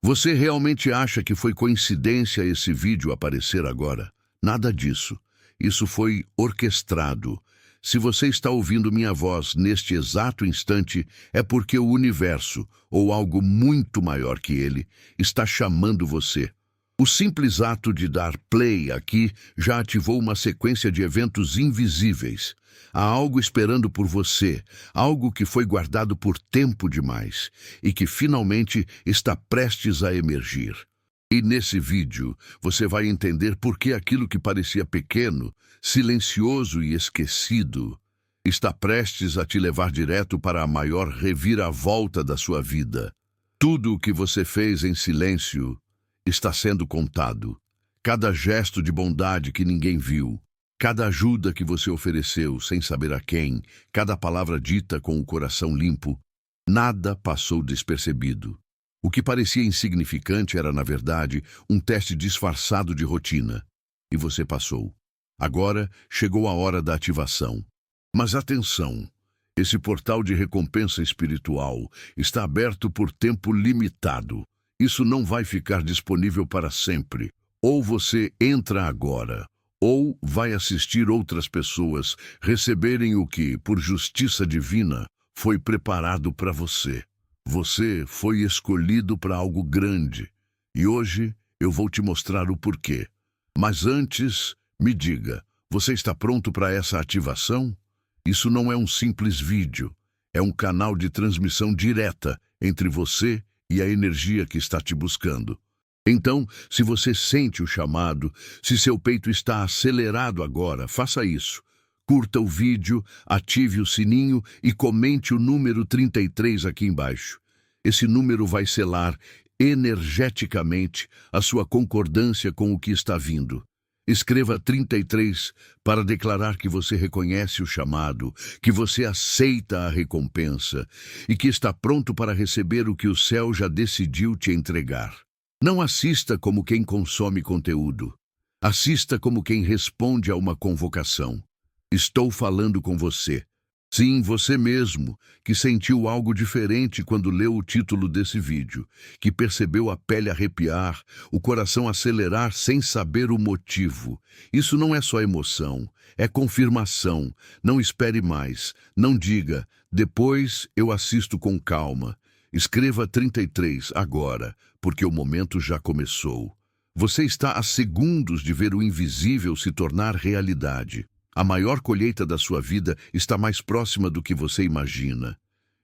Você realmente acha que foi coincidência esse vídeo aparecer agora? Nada disso. Isso foi orquestrado. Se você está ouvindo minha voz neste exato instante, é porque o universo, ou algo muito maior que ele, está chamando você. O simples ato de dar play aqui já ativou uma sequência de eventos invisíveis. Há algo esperando por você, algo que foi guardado por tempo demais e que finalmente está prestes a emergir. E nesse vídeo, você vai entender por que aquilo que parecia pequeno, silencioso e esquecido, está prestes a te levar direto para a maior reviravolta da sua vida. Tudo o que você fez em silêncio está sendo contado. Cada gesto de bondade que ninguém viu, cada ajuda que você ofereceu sem saber a quem, cada palavra dita com o coração limpo, nada passou despercebido. O que parecia insignificante era, na verdade, um teste disfarçado de rotina. E você passou. Agora chegou a hora da ativação. Mas atenção! Esse portal de recompensa espiritual está aberto por tempo limitado. Isso não vai ficar disponível para sempre. Ou você entra agora, ou vai assistir outras pessoas receberem o que, por justiça divina, foi preparado para você. Você foi escolhido para algo grande, e hoje eu vou te mostrar o porquê. Mas antes, me diga, você está pronto para essa ativação? Isso não é um simples vídeo, é um canal de transmissão direta entre você e a energia que está te buscando. Então, se você sente o chamado, se seu peito está acelerado agora, faça isso. Curta o vídeo, ative o sininho e comente o número 33 aqui embaixo. Esse número vai selar energeticamente a sua concordância com o que está vindo. Escreva 33 para declarar que você reconhece o chamado, que você aceita a recompensa e que está pronto para receber o que o céu já decidiu te entregar. Não assista como quem consome conteúdo. Assista como quem responde a uma convocação. Estou falando com você. Sim, você mesmo, que sentiu algo diferente quando leu o título desse vídeo, que percebeu a pele arrepiar, o coração acelerar sem saber o motivo. Isso não é só emoção, é confirmação. Não espere mais, não diga, depois eu assisto com calma. Escreva 33 agora, porque o momento já começou. Você está a segundos de ver o invisível se tornar realidade. A maior colheita da sua vida está mais próxima do que você imagina.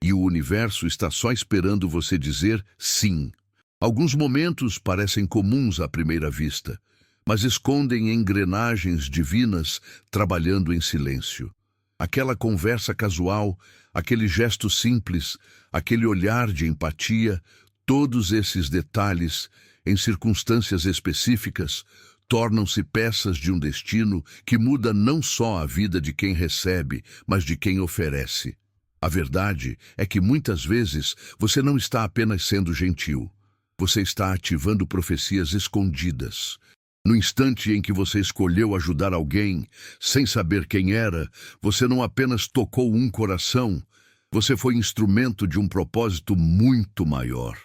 E o universo está só esperando você dizer sim. Alguns momentos parecem comuns à primeira vista, mas escondem engrenagens divinas trabalhando em silêncio. Aquela conversa casual, aquele gesto simples, aquele olhar de empatia, todos esses detalhes, em circunstâncias específicas, tornam-se peças de um destino que muda não só a vida de quem recebe, mas de quem oferece. A verdade é que muitas vezes você não está apenas sendo gentil. Você está ativando profecias escondidas. No instante em que você escolheu ajudar alguém, sem saber quem era, você não apenas tocou um coração, você foi instrumento de um propósito muito maior.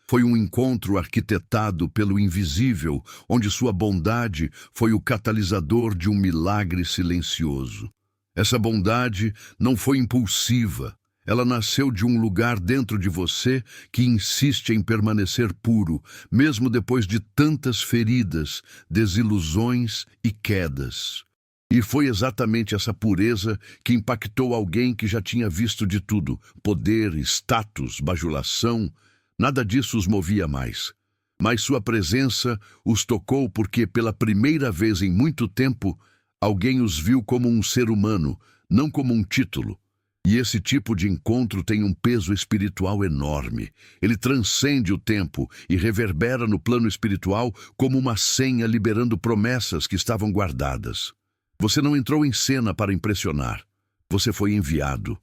Foi um encontro arquitetado pelo invisível, onde sua bondade foi o catalisador de um milagre silencioso. Essa bondade não foi impulsiva. Ela nasceu de um lugar dentro de você que insiste em permanecer puro, mesmo depois de tantas feridas, desilusões e quedas. E foi exatamente essa pureza que impactou alguém que já tinha visto de tudo: poder, status, bajulação. Nada disso os movia mais. Mas sua presença os tocou porque, pela primeira vez em muito tempo, alguém os viu como um ser humano, não como um título. E esse tipo de encontro tem um peso espiritual enorme. Ele transcende o tempo e reverbera no plano espiritual como uma senha liberando promessas que estavam guardadas. Você não entrou em cena para impressionar. Você foi enviado,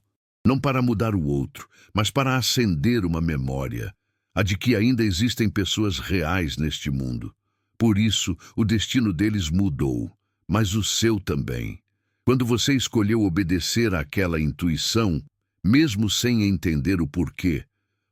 não para mudar o outro, mas para acender uma memória, a de que ainda existem pessoas reais neste mundo. Por isso, o destino deles mudou, mas o seu também. Quando você escolheu obedecer àquela intuição, mesmo sem entender o porquê,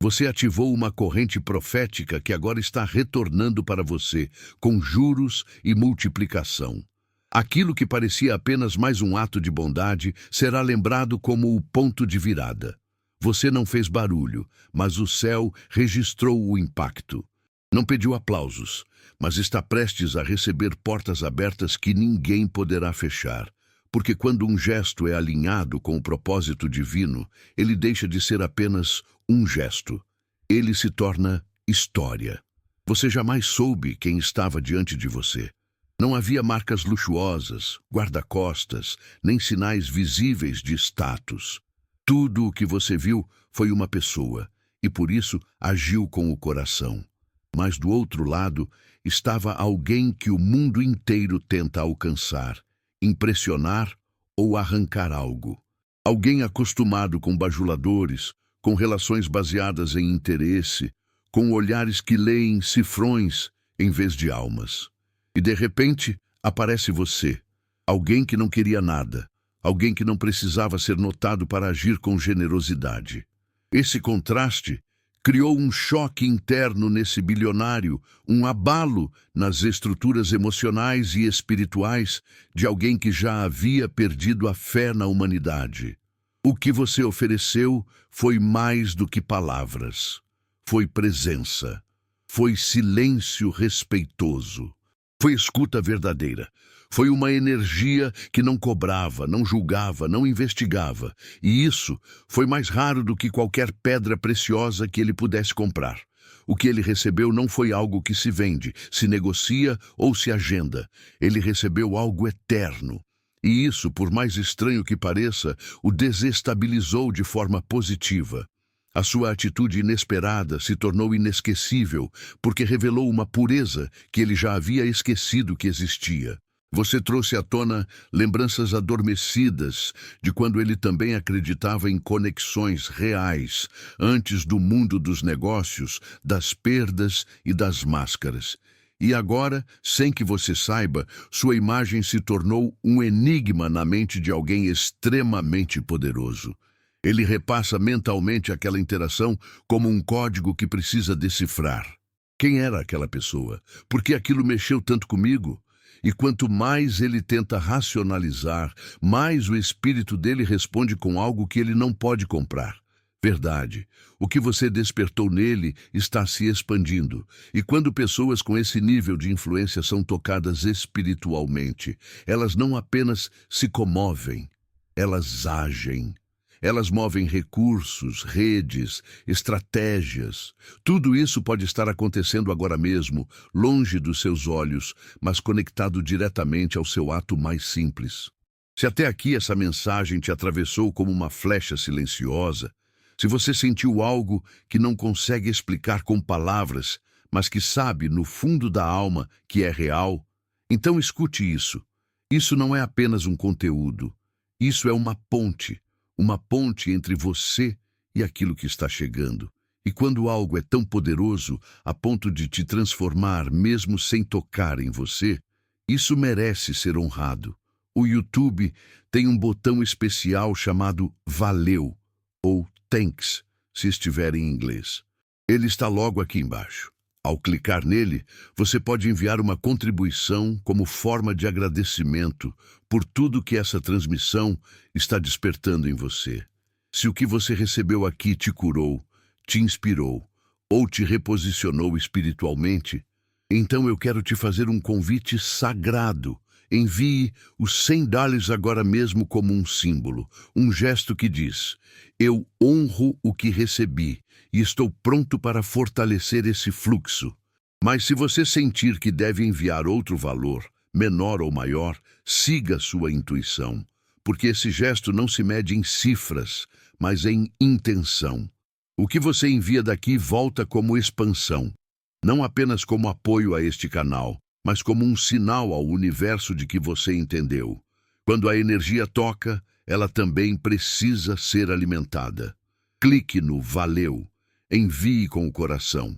Você ativou uma corrente profética que agora está retornando para você, com juros e multiplicação. Aquilo que parecia apenas mais um ato de bondade será lembrado como o ponto de virada. Você não fez barulho, mas o céu registrou o impacto. Não pediu aplausos, mas está prestes a receber portas abertas que ninguém poderá fechar. Porque quando um gesto é alinhado com o propósito divino, ele deixa de ser apenas um gesto. Ele se torna história. Você jamais soube quem estava diante de você. Não havia marcas luxuosas, guarda-costas, nem sinais visíveis de status. Tudo o que você viu foi uma pessoa, e por isso agiu com o coração. Mas do outro lado estava alguém que o mundo inteiro tenta alcançar, impressionar ou arrancar algo. Alguém acostumado com bajuladores, com relações baseadas em interesse, com olhares que leem cifrões em vez de almas. E de repente aparece você, alguém que não queria nada, alguém que não precisava ser notado para agir com generosidade. Esse contraste criou um choque interno nesse bilionário, um abalo nas estruturas emocionais e espirituais de alguém que já havia perdido a fé na humanidade. O que você ofereceu foi mais do que palavras. Foi presença. Foi silêncio respeitoso. Foi escuta verdadeira. Foi uma energia que não cobrava, não julgava, não investigava. E isso foi mais raro do que qualquer pedra preciosa que ele pudesse comprar. O que ele recebeu não foi algo que se vende, se negocia ou se agenda. Ele recebeu algo eterno. E isso, por mais estranho que pareça, o desestabilizou de forma positiva. A sua atitude inesperada se tornou inesquecível, porque revelou uma pureza que ele já havia esquecido que existia. Você trouxe à tona lembranças adormecidas de quando ele também acreditava em conexões reais, antes do mundo dos negócios, das perdas e das máscaras. E agora, sem que você saiba, sua imagem se tornou um enigma na mente de alguém extremamente poderoso. Ele repassa mentalmente aquela interação como um código que precisa decifrar. Quem era aquela pessoa? Por que aquilo mexeu tanto comigo? E quanto mais ele tenta racionalizar, mais o espírito dele responde com algo que ele não pode comprar. Verdade. O que você despertou nele está se expandindo. E quando pessoas com esse nível de influência são tocadas espiritualmente, elas não apenas se comovem, elas agem. Elas movem recursos, redes, estratégias. Tudo isso pode estar acontecendo agora mesmo, longe dos seus olhos, mas conectado diretamente ao seu ato mais simples. Se até aqui essa mensagem te atravessou como uma flecha silenciosa, se você sentiu algo que não consegue explicar com palavras, mas que sabe no fundo da alma que é real, então escute isso. Isso não é apenas um conteúdo. Isso é uma ponte entre você e aquilo que está chegando. E quando algo é tão poderoso a ponto de te transformar mesmo sem tocar em você, isso merece ser honrado. O YouTube tem um botão especial chamado Valeu, ou Thanks, se estiver em inglês. Ele está logo aqui embaixo. Ao clicar nele, você pode enviar uma contribuição como forma de agradecimento por tudo que essa transmissão está despertando em você. Se o que você recebeu aqui te curou, te inspirou ou te reposicionou espiritualmente, então eu quero te fazer um convite sagrado. Envie os $100 agora mesmo como um símbolo, um gesto que diz: eu honro o que recebi e estou pronto para fortalecer esse fluxo. Mas se você sentir que deve enviar outro valor, menor ou maior, siga sua intuição, porque esse gesto não se mede em cifras, mas em intenção. O que você envia daqui volta como expansão, não apenas como apoio a este canal, mas como um sinal ao universo de que você entendeu. Quando a energia toca, ela também precisa ser alimentada. Clique no Valeu, envie com o coração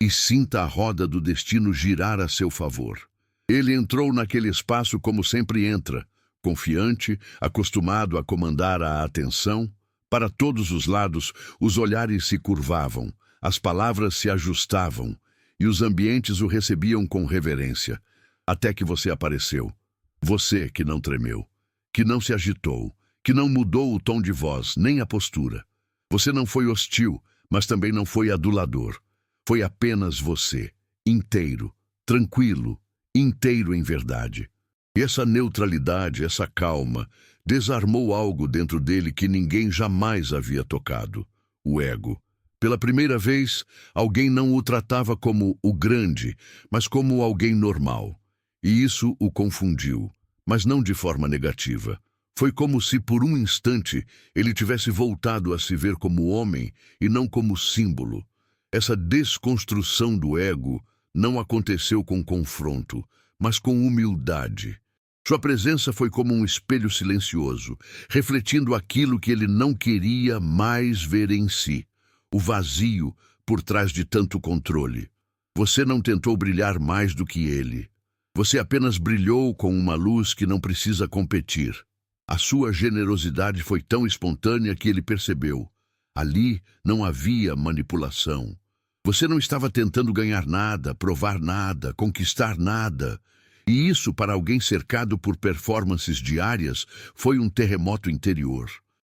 e sinta a roda do destino girar a seu favor. Ele entrou naquele espaço como sempre entra, confiante, acostumado a comandar a atenção. Para todos os lados, os olhares se curvavam, As palavras se ajustavam e os ambientes o recebiam com reverência, até que você apareceu. Você que não tremeu, que não se agitou, que não mudou o tom de voz, nem a postura. Você não foi hostil, mas também não foi adulador. Foi apenas você, inteiro, tranquilo, inteiro em verdade. E essa neutralidade, essa calma, desarmou algo dentro dele que ninguém jamais havia tocado: o ego. Pela primeira vez, alguém não o tratava como o grande, mas como alguém normal. E isso o confundiu, mas não de forma negativa. Foi como se, por um instante, ele tivesse voltado a se ver como homem e não como símbolo. Essa desconstrução do ego não aconteceu com confronto, mas com humildade. Sua presença foi como um espelho silencioso, refletindo aquilo que ele não queria mais ver em si: o vazio por trás de tanto controle. Você não tentou brilhar mais do que ele. Você apenas brilhou com uma luz que não precisa competir. A sua generosidade foi tão espontânea que ele percebeu: ali não havia manipulação. Você não estava tentando ganhar nada, provar nada, conquistar nada. E isso, para alguém cercado por performances diárias, foi um terremoto interior.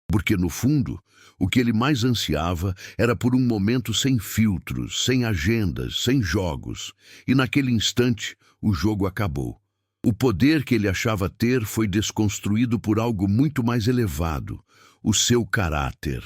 Porque, no fundo, o que ele mais ansiava era por um momento sem filtros, sem agendas, sem jogos. E naquele instante, o jogo acabou. O poder que ele achava ter foi desconstruído por algo muito mais elevado: o seu caráter.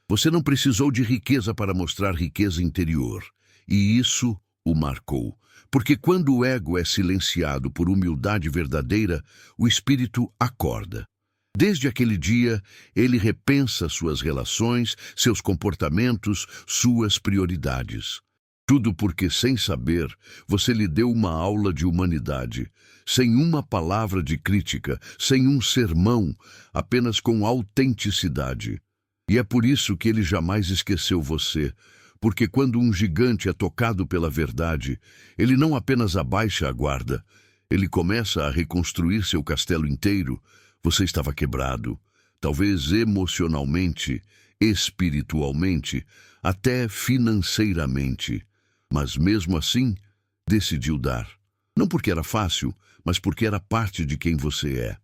Você não precisou de riqueza para mostrar riqueza interior. E isso o marcou. Porque quando o ego é silenciado por humildade verdadeira, o espírito acorda. Desde aquele dia, ele repensa suas relações, seus comportamentos, suas prioridades. Tudo porque, sem saber, você lhe deu uma aula de humanidade, sem uma palavra de crítica, sem um sermão, apenas com autenticidade. E é por isso que ele jamais esqueceu você, porque quando um gigante é tocado pela verdade, ele não apenas abaixa a guarda, ele começa a reconstruir seu castelo inteiro. Você estava quebrado, talvez emocionalmente, espiritualmente, até financeiramente. Mas mesmo assim, decidiu dar. Não porque era fácil, mas porque era parte de quem você é.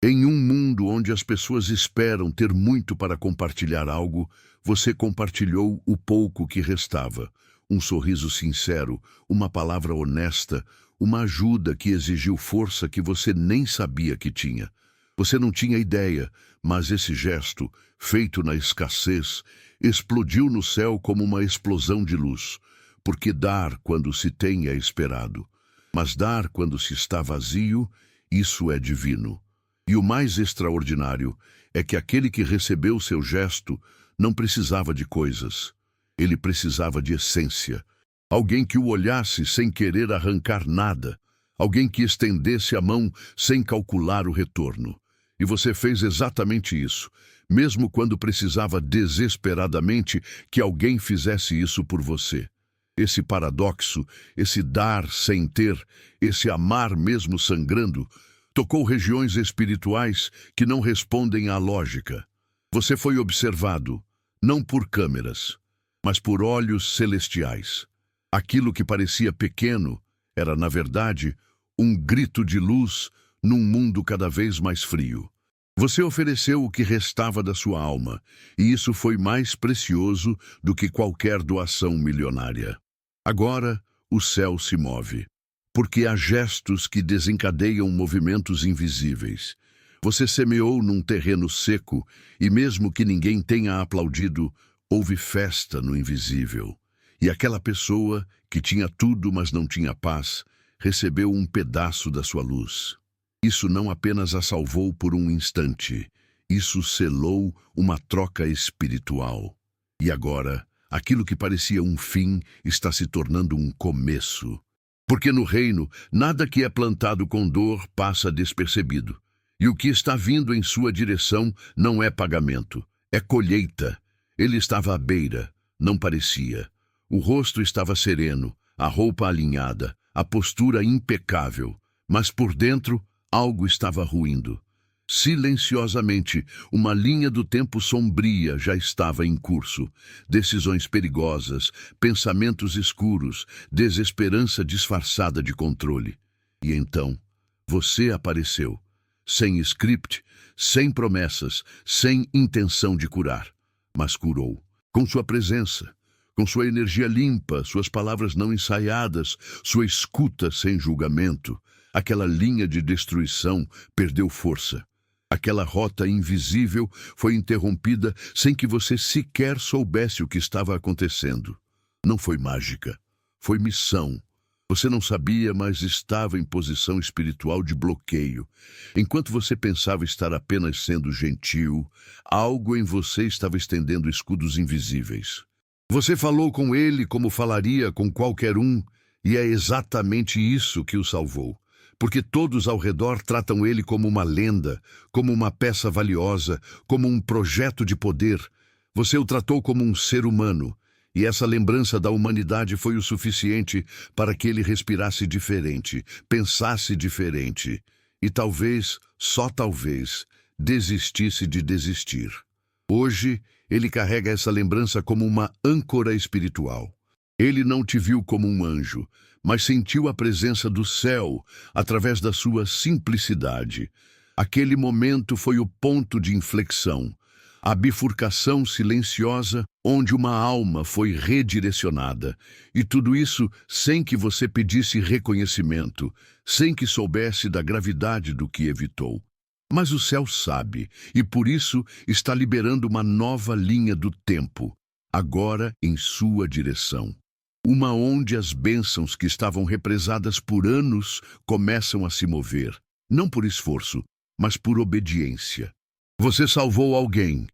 Em um mundo onde as pessoas esperam ter muito para compartilhar algo, você compartilhou o pouco que restava. Um sorriso sincero, uma palavra honesta, uma ajuda que exigiu força que você nem sabia que tinha. Você não tinha ideia, mas esse gesto, feito na escassez, explodiu no céu como uma explosão de luz. Porque dar quando se tem é esperado, mas dar quando se está vazio, isso é divino. E o mais extraordinário é que aquele que recebeu seu gesto não precisava de coisas. Ele precisava de essência. Alguém que o olhasse sem querer arrancar nada. Alguém que estendesse a mão sem calcular o retorno. E você fez exatamente isso, mesmo quando precisava desesperadamente que alguém fizesse isso por você. Esse paradoxo, esse dar sem ter, esse amar mesmo sangrando, tocou regiões espirituais que não respondem à lógica. Você foi observado, não por câmeras, mas por olhos celestiais. Aquilo que parecia pequeno era, na verdade, um grito de luz num mundo cada vez mais frio. Você ofereceu o que restava da sua alma, e isso foi mais precioso do que qualquer doação milionária. Agora, o céu se move, porque há gestos que desencadeiam movimentos invisíveis. Você semeou num terreno seco, e mesmo que ninguém tenha aplaudido, houve festa no invisível. E aquela pessoa, que tinha tudo mas não tinha paz, recebeu um pedaço da sua luz. Isso não apenas a salvou por um instante, isso selou uma troca espiritual. E agora, aquilo que parecia um fim está se tornando um começo. Porque no reino, nada que é plantado com dor passa despercebido. E o que está vindo em sua direção não é pagamento, é colheita. Ele estava à beira, não parecia. O rosto estava sereno, a roupa alinhada, a postura impecável. Mas por dentro, algo estava ruindo. Silenciosamente, uma linha do tempo sombria já estava em curso. Decisões perigosas, pensamentos escuros, desesperança disfarçada de controle. E então, você apareceu. Sem script, sem promessas, sem intenção de curar. Mas curou. Com sua presença, com sua energia limpa, suas palavras não ensaiadas, sua escuta sem julgamento. Aquela linha de destruição perdeu força. Aquela rota invisível foi interrompida sem que você sequer soubesse o que estava acontecendo. Não foi mágica, foi missão. Você não sabia, mas estava em posição espiritual de bloqueio. Enquanto você pensava estar apenas sendo gentil, algo em você estava estendendo escudos invisíveis. Você falou com ele como falaria com qualquer um, e é exatamente isso que o salvou. Porque todos ao redor tratam ele como uma lenda, como uma peça valiosa, como um projeto de poder. Você o tratou como um ser humano, e essa lembrança da humanidade foi o suficiente para que ele respirasse diferente, pensasse diferente, e talvez, só talvez, desistisse de desistir. Hoje, ele carrega essa lembrança como uma âncora espiritual. Ele não te viu como um anjo, mas sentiu a presença do céu através da sua simplicidade. Aquele momento foi o ponto de inflexão, a bifurcação silenciosa onde uma alma foi redirecionada. E tudo isso sem que você pedisse reconhecimento, sem que soubesse da gravidade do que evitou. Mas o céu sabe, e por isso está liberando uma nova linha do tempo, agora em sua direção. Uma onde as bênçãos que estavam represadas por anos começam a se mover, não por esforço, mas por obediência. Você salvou alguém,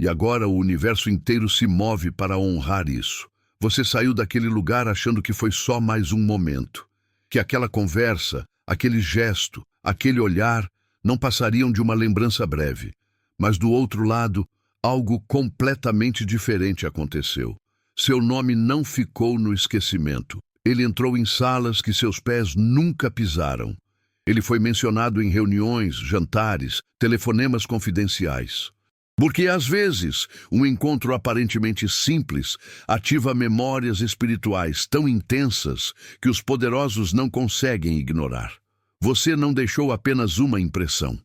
e agora o universo inteiro se move para honrar isso. Você saiu daquele lugar achando que foi só mais um momento, que aquela conversa, aquele gesto, aquele olhar não passariam de uma lembrança breve. Mas do outro lado, algo completamente diferente aconteceu. Seu nome não ficou no esquecimento. Ele entrou em salas que seus pés nunca pisaram. Ele foi mencionado em reuniões, jantares, telefonemas confidenciais. Porque, às vezes, um encontro aparentemente simples ativa memórias espirituais tão intensas que os poderosos não conseguem ignorar. Você não deixou apenas uma impressão.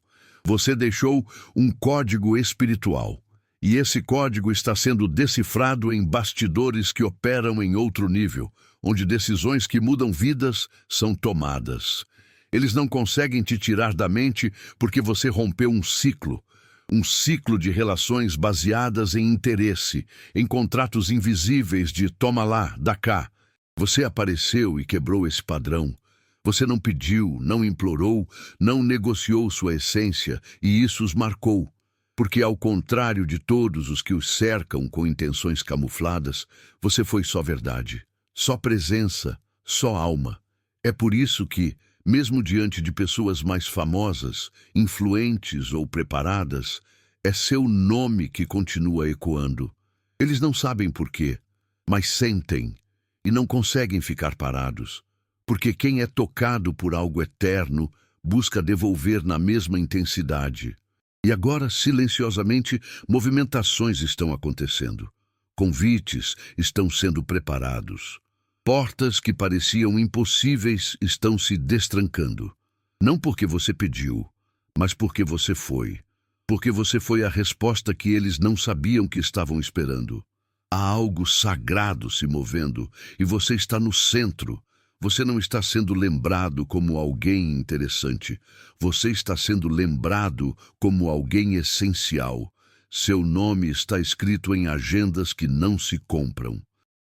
Você deixou um código espiritual. E esse código está sendo decifrado em bastidores que operam em outro nível, onde decisões que mudam vidas são tomadas. Eles não conseguem te tirar da mente porque você rompeu um ciclo de relações baseadas em interesse, em contratos invisíveis de toma lá, dá cá. Você apareceu e quebrou esse padrão. Você não pediu, não implorou, não negociou sua essência, e isso os marcou. Porque, ao contrário de todos os que os cercam com intenções camufladas, você foi só verdade, só presença, só alma. É por isso que, mesmo diante de pessoas mais famosas, influentes ou preparadas, é seu nome que continua ecoando. Eles não sabem por quê, mas sentem e não conseguem ficar parados. Porque quem é tocado por algo eterno busca devolver na mesma intensidade. E agora, silenciosamente, movimentações estão acontecendo. Convites estão sendo preparados. Portas que pareciam impossíveis estão se destrancando. Não porque você pediu, mas porque você foi. Porque você foi a resposta que eles não sabiam que estavam esperando. Há algo sagrado se movendo e você está no centro. Você não está sendo lembrado como alguém interessante. Você está sendo lembrado como alguém essencial. Seu nome está escrito em agendas que não se compram.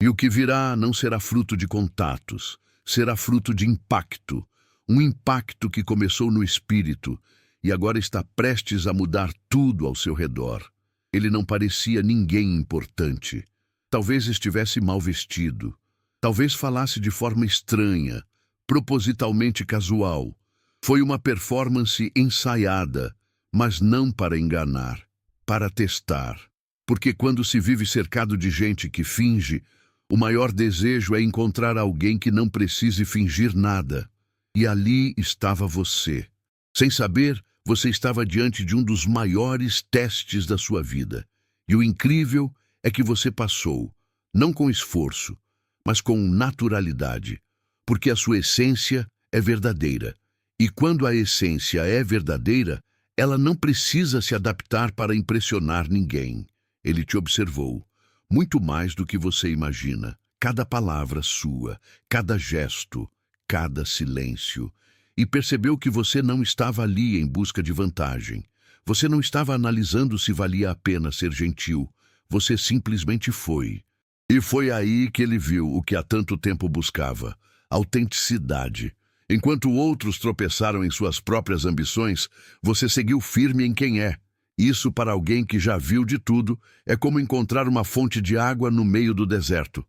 E o que virá não será fruto de contatos, será fruto de impacto. Um impacto que começou no espírito e agora está prestes a mudar tudo ao seu redor. Ele não parecia ninguém importante. Talvez estivesse mal vestido. Talvez falasse de forma estranha, propositalmente casual. Foi uma performance ensaiada, mas não para enganar, para testar. Porque quando se vive cercado de gente que finge, o maior desejo é encontrar alguém que não precise fingir nada. E ali estava você. Sem saber, Você estava diante de um dos maiores testes da sua vida. E o incrível é que você passou, não com esforço, mas com naturalidade, porque a sua essência é verdadeira. E quando a essência é verdadeira, ela não precisa se adaptar para impressionar ninguém. Ele te observou, muito mais do que você imagina. Cada palavra sua, cada gesto, cada silêncio. E percebeu que você não estava ali em busca de vantagem. Você não estava analisando se valia a pena ser gentil. Você simplesmente foi. E foi aí que ele viu o que há tanto tempo buscava: autenticidade. Enquanto outros tropeçaram em suas próprias ambições, você seguiu firme em quem é. Isso, para alguém que já viu de tudo, é como encontrar uma fonte de água no meio do deserto.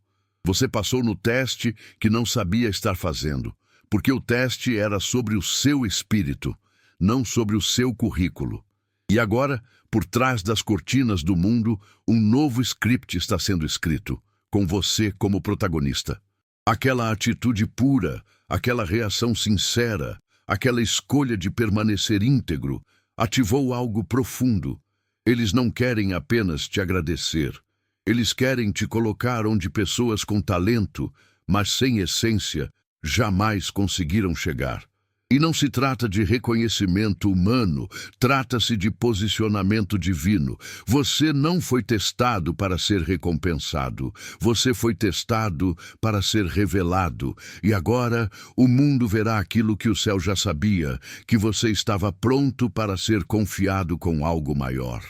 Você passou no teste que não sabia estar fazendo, porque o teste era sobre o seu espírito, não sobre o seu currículo. E agora, por trás das cortinas do mundo, um novo script está sendo escrito, com você como protagonista. Aquela atitude pura, aquela reação sincera, aquela escolha de permanecer íntegro, ativou algo profundo. Eles não querem apenas te agradecer. Eles querem te colocar onde pessoas com talento, mas sem essência, jamais conseguiram chegar. E não se trata de reconhecimento humano, trata-se de posicionamento divino. Você não foi testado para ser recompensado, você foi testado para ser revelado. E agora o mundo verá aquilo que o céu já sabia, que você estava pronto para ser confiado com algo maior.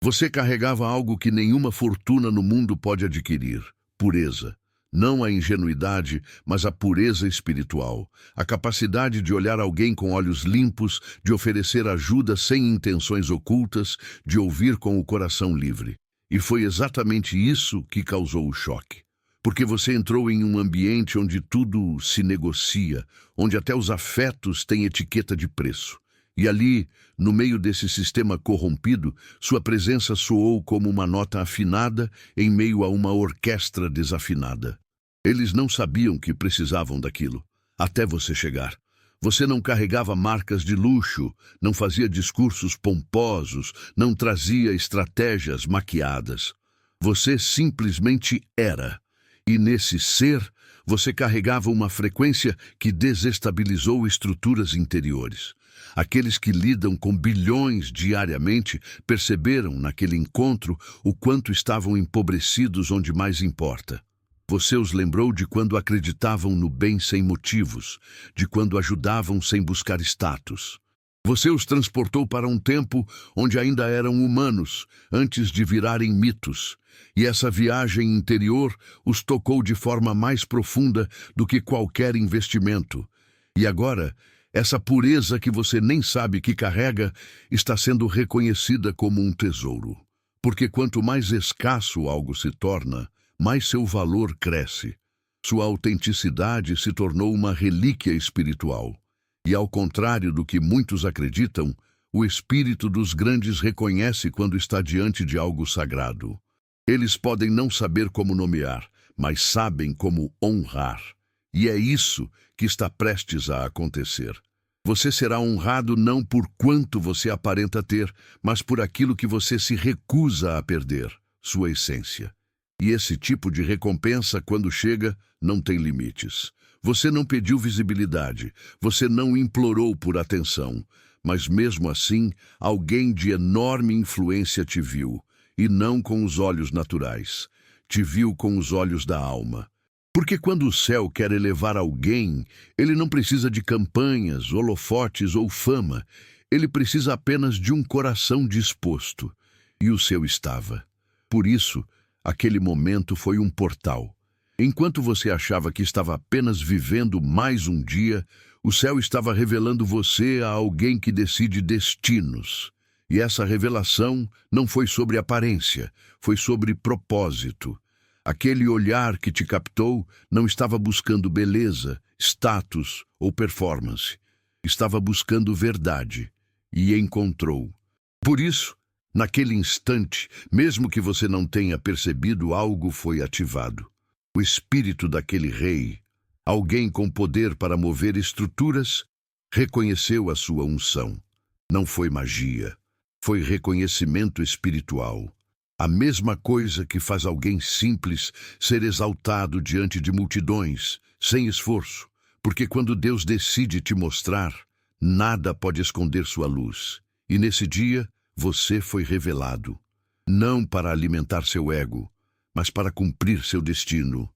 Você carregava algo que nenhuma fortuna no mundo pode adquirir: pureza. Não a ingenuidade, mas a pureza espiritual. A capacidade de olhar alguém com olhos limpos, de oferecer ajuda sem intenções ocultas, de ouvir com o coração livre. E foi exatamente isso que causou o choque. Porque você entrou em um ambiente onde tudo se negocia, onde até os afetos têm etiqueta de preço. E ali, no meio desse sistema corrompido, sua presença soou como uma nota afinada em meio a uma orquestra desafinada. Eles não sabiam que precisavam daquilo, até você chegar. Você não carregava marcas de luxo, não fazia discursos pomposos, não trazia estratégias maquiadas. Você simplesmente era. E nesse ser, você carregava uma frequência que desestabilizou estruturas interiores. Aqueles que lidam com bilhões diariamente perceberam naquele encontro o quanto estavam empobrecidos onde mais importa. Você os lembrou de quando acreditavam no bem sem motivos, de quando ajudavam sem buscar status. Você os transportou para um tempo onde ainda eram humanos, antes de virarem mitos. E essa viagem interior os tocou de forma mais profunda do que qualquer investimento. E agora, essa pureza que você nem sabe que carrega está sendo reconhecida como um tesouro. Porque quanto mais escasso algo se torna, mais seu valor cresce. Sua autenticidade se tornou uma relíquia espiritual. E ao contrário do que muitos acreditam, o espírito dos grandes reconhece quando está diante de algo sagrado. Eles podem não saber como nomear, mas sabem como honrar. E é isso que está prestes a acontecer. Você será honrado não por quanto você aparenta ter, mas por aquilo que você se recusa a perder, sua essência. E esse tipo de recompensa, quando chega, não tem limites. Você não pediu visibilidade, você não implorou por atenção, mas mesmo assim, alguém de enorme influência te viu, e não com os olhos naturais. Te viu com os olhos da alma. Porque quando o céu quer elevar alguém, ele não precisa de campanhas, holofotes ou fama. Ele precisa apenas de um coração disposto. E o seu estava. Por isso, aquele momento foi um portal. Enquanto você achava que estava apenas vivendo mais um dia, o céu estava revelando você a alguém que decide destinos. E essa revelação não foi sobre aparência, foi sobre propósito. Aquele olhar que te captou não estava buscando beleza, status ou performance. Estava buscando verdade e encontrou. Por isso, naquele instante, mesmo que você não tenha percebido, algo foi ativado. O espírito daquele rei, alguém com poder para mover estruturas, reconheceu a sua unção. Não foi magia. Foi reconhecimento espiritual. A mesma coisa que faz alguém simples ser exaltado diante de multidões, sem esforço, porque quando Deus decide te mostrar, nada pode esconder sua luz. E nesse dia, você foi revelado, não para alimentar seu ego, mas para cumprir seu destino.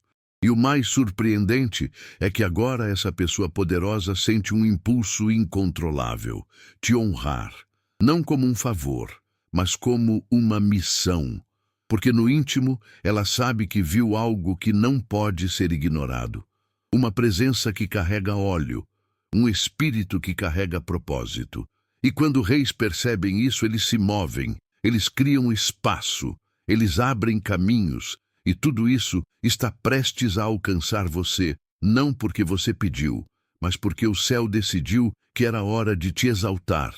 E o mais surpreendente é que agora essa pessoa poderosa sente um impulso incontrolável, te honrar, não como um favor, mas como uma missão, porque no íntimo ela sabe que viu algo que não pode ser ignorado, uma presença que carrega óleo, um espírito que carrega propósito. E quando reis percebem isso, eles se movem, eles criam espaço, eles abrem caminhos, e tudo isso está prestes a alcançar você, não porque você pediu, mas porque o céu decidiu que era hora de te exaltar.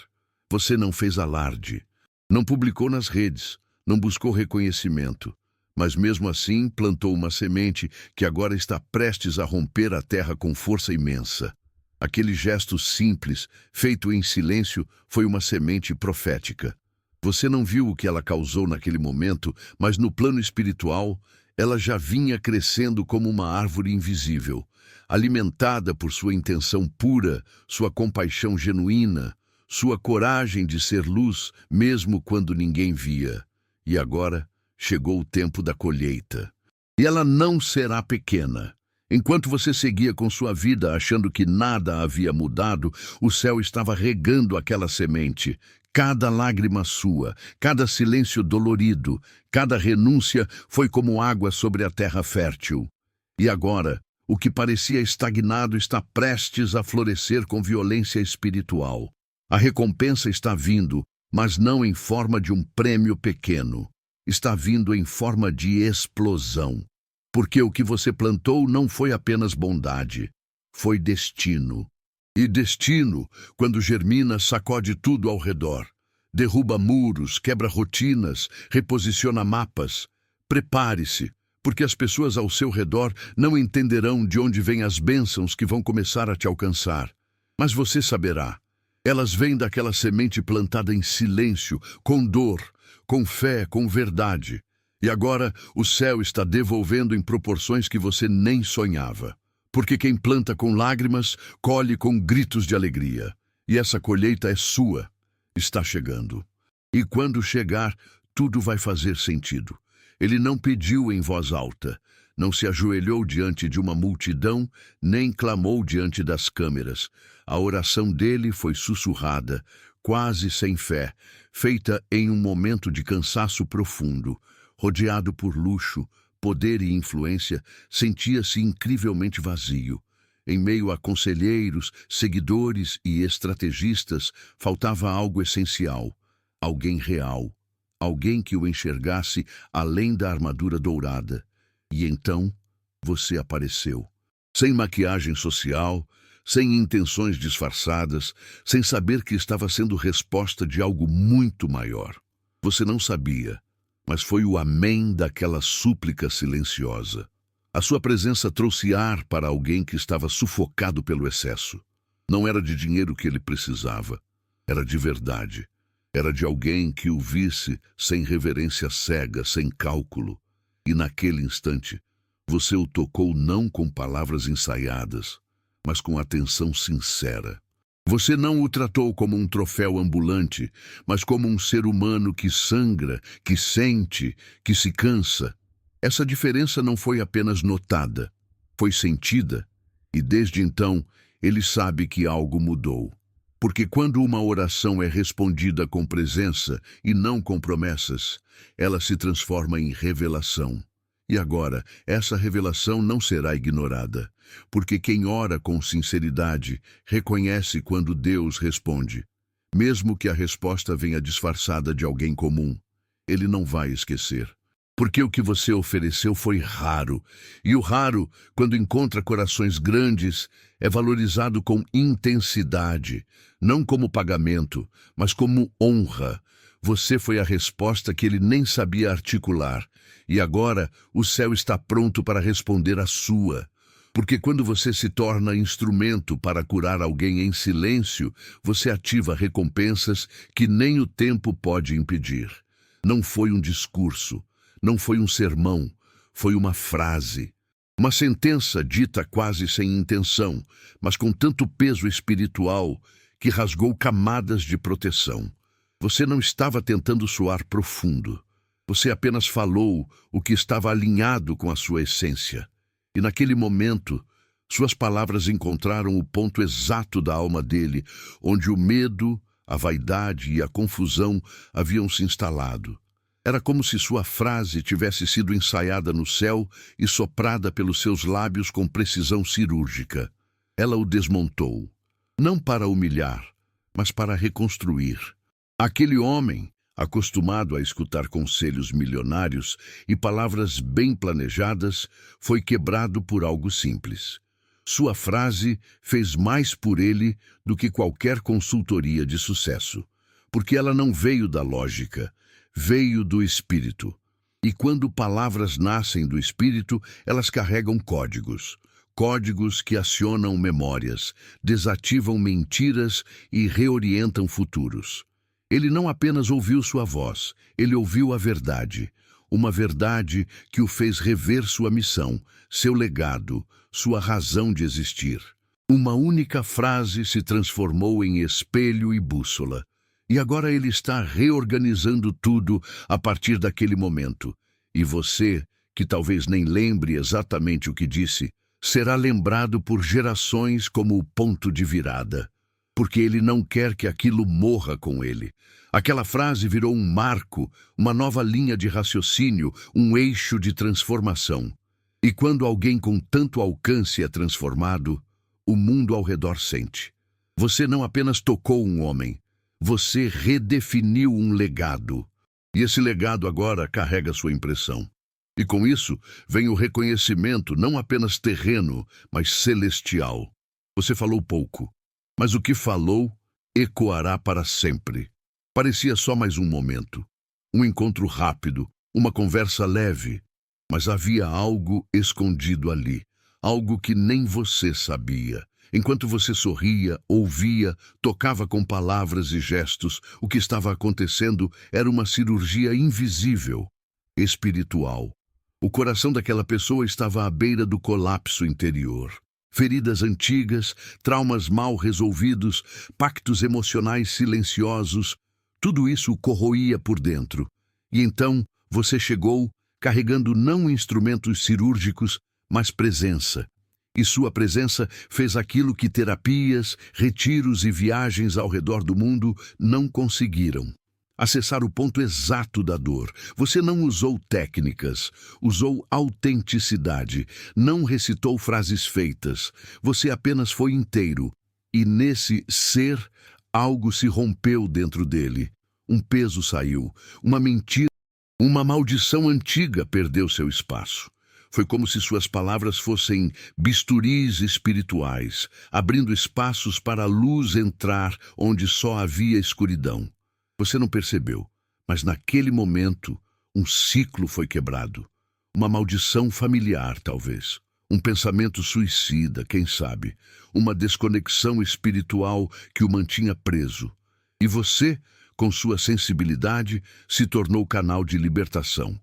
Você não fez alarde, não publicou nas redes, não buscou reconhecimento, mas mesmo assim plantou uma semente que agora está prestes a romper a terra com força imensa. Aquele gesto simples, feito em silêncio, foi uma semente profética. Você não viu o que ela causou naquele momento, mas no plano espiritual, ela já vinha crescendo como uma árvore invisível, alimentada por sua intenção pura, sua compaixão genuína, sua coragem de ser luz, mesmo quando ninguém via. E agora chegou o tempo da colheita. E ela não será pequena. Enquanto você seguia com sua vida achando que nada havia mudado, o céu estava regando aquela semente. Cada lágrima sua, cada silêncio dolorido, cada renúncia foi como água sobre a terra fértil. E agora, o que parecia estagnado está prestes a florescer com violência espiritual. A recompensa está vindo, mas não em forma de um prêmio pequeno. Está vindo em forma de explosão. Porque o que você plantou não foi apenas bondade, foi destino. E destino, quando germina, sacode tudo ao redor. Derruba muros, quebra rotinas, reposiciona mapas. Prepare-se, porque as pessoas ao seu redor não entenderão de onde vêm as bênçãos que vão começar a te alcançar. Mas você saberá. Elas vêm daquela semente plantada em silêncio, com dor, com fé, com verdade. E agora o céu está devolvendo em proporções que você nem sonhava. Porque quem planta com lágrimas, colhe com gritos de alegria. E essa colheita é sua. Está chegando. E quando chegar, tudo vai fazer sentido. Ele não pediu em voz alta, não se ajoelhou diante de uma multidão, nem clamou diante das câmeras. A oração dele foi sussurrada, quase sem fé, feita em um momento de cansaço profundo. Rodeado por luxo, poder e influência, sentia-se incrivelmente vazio. Em meio a conselheiros, seguidores e estrategistas, faltava algo essencial, alguém real, alguém que o enxergasse além da armadura dourada. E então, você apareceu. Sem maquiagem social, sem intenções disfarçadas, sem saber que estava sendo resposta de algo muito maior. Você não sabia, mas foi o amém daquela súplica silenciosa. A sua presença trouxe ar para alguém que estava sufocado pelo excesso. Não era de dinheiro que ele precisava, era de verdade. Era de alguém que o visse sem reverência cega, sem cálculo. E naquele instante, você o tocou não com palavras ensaiadas, mas com atenção sincera. Você não o tratou como um troféu ambulante, mas como um ser humano que sangra, que sente, que se cansa. Essa diferença não foi apenas notada, foi sentida, e desde então ele sabe que algo mudou. Porque quando uma oração é respondida com presença e não com promessas, ela se transforma em revelação. E agora, essa revelação não será ignorada, porque quem ora com sinceridade reconhece quando Deus responde. Mesmo que a resposta venha disfarçada de alguém comum, ele não vai esquecer. Porque o que você ofereceu foi raro, e o raro, quando encontra corações grandes, é valorizado com intensidade, não como pagamento, mas como honra. Você foi a resposta que ele nem sabia articular, e agora o céu está pronto para responder a sua. Porque quando você se torna instrumento para curar alguém em silêncio, você ativa recompensas que nem o tempo pode impedir. Não foi um discurso, não foi um sermão, foi uma frase. Uma sentença dita quase sem intenção, mas com tanto peso espiritual que rasgou camadas de proteção. Você não estava tentando soar profundo. Você apenas falou o que estava alinhado com a sua essência. E naquele momento, suas palavras encontraram o ponto exato da alma dele, onde o medo, a vaidade e a confusão haviam se instalado. Era como se sua frase tivesse sido ensaiada no céu e soprada pelos seus lábios com precisão cirúrgica. Ela o desmontou, não para humilhar, mas para reconstruir. Aquele homem, acostumado a escutar conselhos milionários e palavras bem planejadas, foi quebrado por algo simples. Sua frase fez mais por ele do que qualquer consultoria de sucesso, porque ela não veio da lógica, veio do Espírito. E quando palavras nascem do Espírito, elas carregam códigos. Códigos que acionam memórias, desativam mentiras e reorientam futuros. Ele não apenas ouviu sua voz, ele ouviu a verdade. Uma verdade que o fez rever sua missão, seu legado, sua razão de existir. Uma única frase se transformou em espelho e bússola. E agora ele está reorganizando tudo a partir daquele momento. E você, que talvez nem lembre exatamente o que disse, será lembrado por gerações como o ponto de virada. Porque ele não quer que aquilo morra com ele. Aquela frase virou um marco, uma nova linha de raciocínio, um eixo de transformação. E quando alguém com tanto alcance é transformado, o mundo ao redor sente. Você não apenas tocou um homem, você redefiniu um legado. E esse legado agora carrega sua impressão. E com isso vem o reconhecimento não apenas terreno, mas celestial. Você falou pouco, mas o que falou ecoará para sempre. Parecia só mais um momento, um encontro rápido, uma conversa leve, mas havia algo escondido ali, algo que nem você sabia. Enquanto você sorria, ouvia, tocava com palavras e gestos, o que estava acontecendo era uma cirurgia invisível, espiritual. O coração daquela pessoa estava à beira do colapso interior. Feridas antigas, traumas mal resolvidos, pactos emocionais silenciosos, tudo isso o corroía por dentro. E então você chegou, carregando não instrumentos cirúrgicos, mas presença. E sua presença fez aquilo que terapias, retiros e viagens ao redor do mundo não conseguiram. Acessar o ponto exato da dor. Você não usou técnicas, usou autenticidade, não recitou frases feitas. Você apenas foi inteiro. E nesse ser, algo se rompeu dentro dele. Um peso saiu, uma mentira, uma maldição antiga perdeu seu espaço. Foi como se suas palavras fossem bisturis espirituais, abrindo espaços para a luz entrar onde só havia escuridão. Você não percebeu, mas naquele momento, um ciclo foi quebrado. Uma maldição familiar, talvez. Um pensamento suicida, quem sabe. Uma desconexão espiritual que o mantinha preso. E você, com sua sensibilidade, se tornou canal de libertação.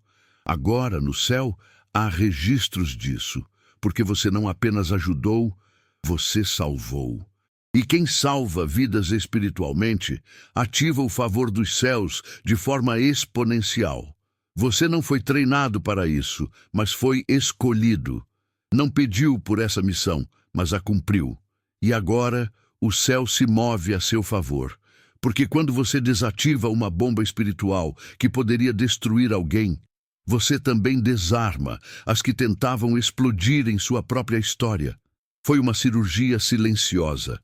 Agora, no céu, há registros disso, porque você não apenas ajudou, você salvou. E quem salva vidas espiritualmente, ativa o favor dos céus de forma exponencial. Você não foi treinado para isso, mas foi escolhido. Não pediu por essa missão, mas a cumpriu. E agora, o céu se move a seu favor. Porque quando você desativa uma bomba espiritual que poderia destruir alguém, você também desarma as que tentavam explodir em sua própria história. Foi uma cirurgia silenciosa,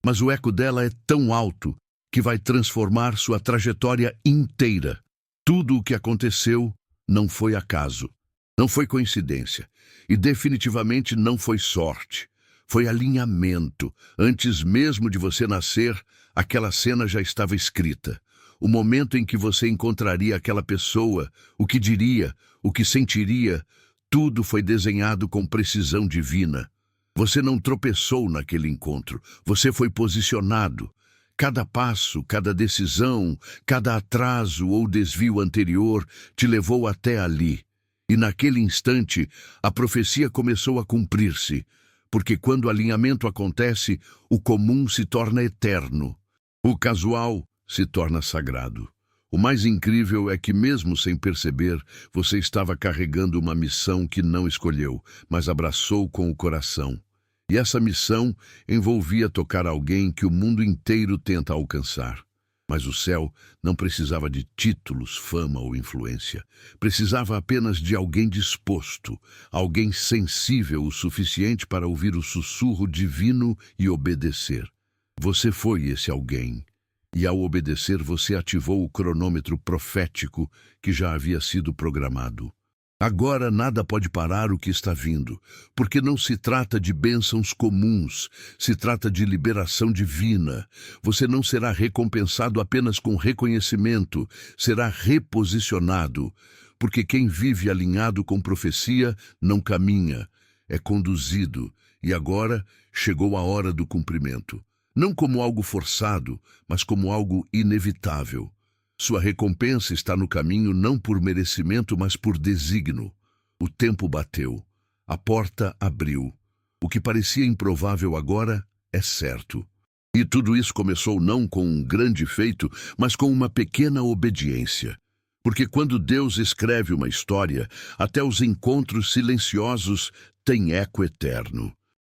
mas o eco dela é tão alto que vai transformar sua trajetória inteira. Tudo o que aconteceu não foi acaso, não foi coincidência e definitivamente não foi sorte. Foi alinhamento. Antes mesmo de você nascer, aquela cena já estava escrita. O momento em que você encontraria aquela pessoa, o que diria, o que sentiria, tudo foi desenhado com precisão divina. Você não tropeçou naquele encontro, você foi posicionado. Cada passo, cada decisão, cada atraso ou desvio anterior te levou até ali. E naquele instante, a profecia começou a cumprir-se, porque quando o alinhamento acontece, o comum se torna eterno. O casual se torna sagrado. O mais incrível é que, mesmo sem perceber, você estava carregando uma missão que não escolheu, mas abraçou com o coração. E essa missão envolvia tocar alguém que o mundo inteiro tenta alcançar. Mas o céu não precisava de títulos, fama ou influência. Precisava apenas de alguém disposto, alguém sensível o suficiente para ouvir o sussurro divino e obedecer. Você foi esse alguém. E ao obedecer, você ativou o cronômetro profético que já havia sido programado. Agora nada pode parar o que está vindo, porque não se trata de bênçãos comuns, se trata de liberação divina. Você não será recompensado apenas com reconhecimento, será reposicionado, porque quem vive alinhado com profecia não caminha, é conduzido, e agora chegou a hora do cumprimento. Não como algo forçado, mas como algo inevitável. Sua recompensa está no caminho não por merecimento, mas por desígnio. O tempo bateu. A porta abriu. O que parecia improvável agora é certo. E tudo isso começou não com um grande feito, mas com uma pequena obediência. Porque quando Deus escreve uma história, até os encontros silenciosos têm eco eterno.